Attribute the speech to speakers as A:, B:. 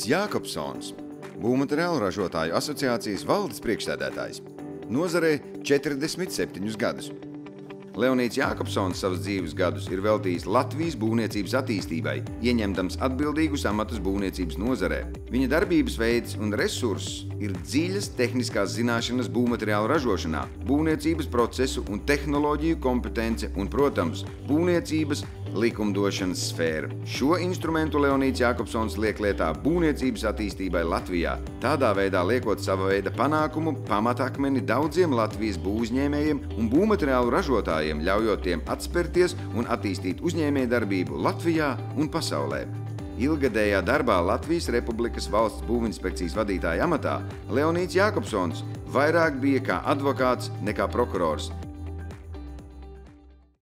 A: Leonīds Jākopsons, Būvmateriālu ražotāju asociācijas valdes priekšsēdētājs, nozarē 47 gadus. Leonīds Jākopsons savus dzīves gadus ir veltījis Latvijas būvniecības attīstībai, ieņemdams atbildīgus amatus būvniecības nozarē. Viņa darbības veids un resurss ir dziļas tehniskās zināšanas būvmateriālu ražošanā, būvniecības procesu un tehnoloģiju kompetence un, protams, būvniecības likumdošanas sfēra. Šo instrumentu Leonīds Jākopsons liek lietā būvniecības attīstībai Latvijā, tādā veidā liekot sava veida panākumu pamatakmeni daudziem Latvijas būvuzņēmējiem un būvmateriālu ražotājiem, ļaujot tiem atspērties un attīstīt uzņēmējdarbību Latvijā un pasaulē. Ilgadējā darbā Latvijas Republikas valsts būvinspekcijas vadītāja amatā Leonīds Jākopsons vairāk bija kā advokāts nekā prokurors.